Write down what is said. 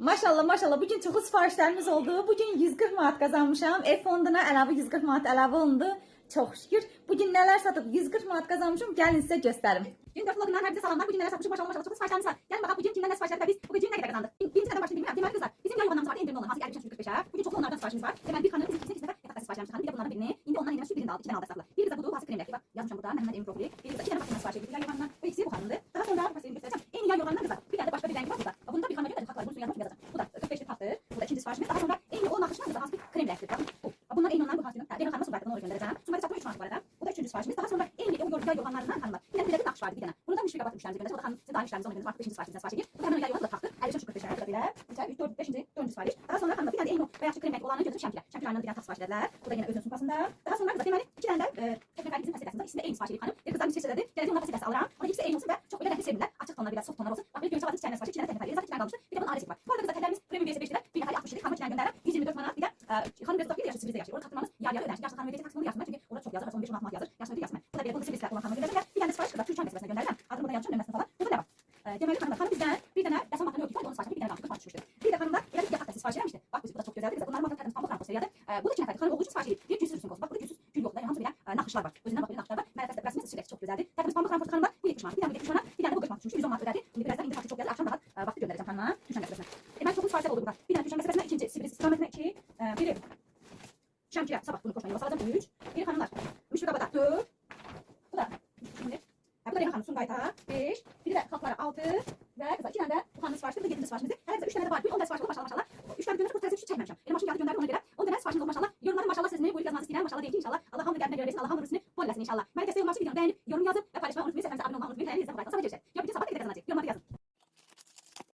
Maşallah maşallah bugün çoxlu sifarişlərimiz oldu. Bugün 140 manat qazanmışam. Ev fonduna əlavə 140 manat əlavə olundu. Çox şükür. Bugün nələr satıb 140 manat qazanmışam. Gəlin sizə göstərim. Gün dört vlogundan herkese selamlar. Bugün neler satmışım maşallah maşallah. Çok siparişlerimiz var. Gelin bakalım bugün kimden ne siparişler biz bugün ne kadar kazandık. Birinci neden başlayayım bilmiyorum. Demek kızlar. Bizim yay olanlarımız vardı. Endirimli olan. Hazır gelmişim 45'e. Bugün çoklu onlardan siparişimiz var. Hemen bir kanalın ikisine sefer yatakta siparişlerimiz çıkan. Bir de bunlardan birini. Şimdi ondan yine şu birini de aldık. İki tane aldık sakla. Bir de budu pası kremle. Bak yazmışım burada. Mehmet Emin Profili. Bir de iki tane bakımdan sipariş edildi. Yay olanından. Bu ikisi bu kanaldı. Daha sonra bakayım göstereceğim. En iyi yay olanından kızlar. Bir tane de başka bir rengi var burada. Bunda bir kanal yok da haklar. Bunu yazmışım yazacağım. Bu da 45'lik taktı. Bu da ikinci siparişimiz. Daha sonra en iyi olan akışlar kızlar. Az bir krem renkli. Bakın bu. Bunlar en iyi olan bu kanalın. Demin kanalına Sumbay'da onu göndereceğim. Sumbay'da çatma 3 manat bu arada. Bu da üçüncü siparişimiz. Daha sonra en iyi o yay olanlarından kanallar. Bir tane bir de akış vardı bir tane. Bunu da müşteri kapat müşterimize göndereceğiz. O da kanalın daha müşterimize onu göndereceğiz. Farklı 5. siparişimize sipariş edeyim. Bu da hemen yay olanı da taktı. 53 45 lira. Bu da böyle. 3, 4, 5. 4. sipariş. Daha sonra kanalda bir tane en iyi beyaz krem renkli olanı gönderip şampiler. Şampilerden bir tane tak sipariş dediler. Bu da yine özün sumpasında. Daha sonra kızlar deməli iki tane de teknik bizim pasetasında ikisinde en sipariş edip hanım. Bir kızlar bir seçildi. Geleceğim onlar pasetası alırım. Ona ikisi en olsun ve çok böyle renkli sevimliler. Açık tonlar biraz soft tonlar olsun. Bak bir gün sabah iki tane sipariş, iki tane teknik zaten iki tane kalmıştı. Bir de bunun adresi var. Bu arada kızlar tellerimiz premium üyesi 5 lira. Bir tane 67 kanal içinden gönderdim. 124 manat. Bir de hanım biraz doktor yaşlı sivrize yaşıyor. Orada taktırmamız yarı yarı ödenmiş. Yaşlı hanım ödeyecek taksımını yazsınlar. Çünkü orada çok yazar. 15 16 manat yazır. Yaşlı ödeyecek yazsınlar. Bu da bir bunu sivrize olan kanıma gönderdim. Bir tane sipariş kızlar Türkçen meselesine gönderdim. Adını burada yazacağım dönmesine falan. Bu da ne var? Demek ki hanım bizden bir tane ressam bakanı yok. Onun siparişini bir tane kalmıştı. Kutu düşmüştü. Bir de hanımda böyle bir yatak taşı sipariş vermişti. Bak bu da çok güzeldi. Kızlar bunlar mafya kadın pamuk rampos veriyordu. Bu da iki neferdi. Hanım olduğu için sipariş edip bir cüssüz sümük olsun. Bak burada cüssüz gül yoktu. Hamısı bile nakışlar var. Özünden bakıyor nakışlar var. Merkez resmi sürekli çok güzeldi. Takımız pamuk rampos hanımda bu 70 manat. Bir tane bu 70 manat. Bir tane bu 40 manat düşmüştü. 110 manat öderdi. Şimdi birazdan indi çok geldi. Akşam rahat vakti göndereceğim hanıma. Türkçen meselesine. Ben çok siparişler oldu burada. Bir tane Türkçen meselesine ikinci sivriz istikametine 2. Biri şampiye sabah bunu koşmayın. Masalacağım 3. Biri hanımlar. Müşteri kabada 4. Bu da şimdi. Bu da Reyhan Hanım Sungay'da 5. Biri de kaplara 6. Ve kızlar iki tane de bu hanım siparişleri. Bu da 7. siparişimizi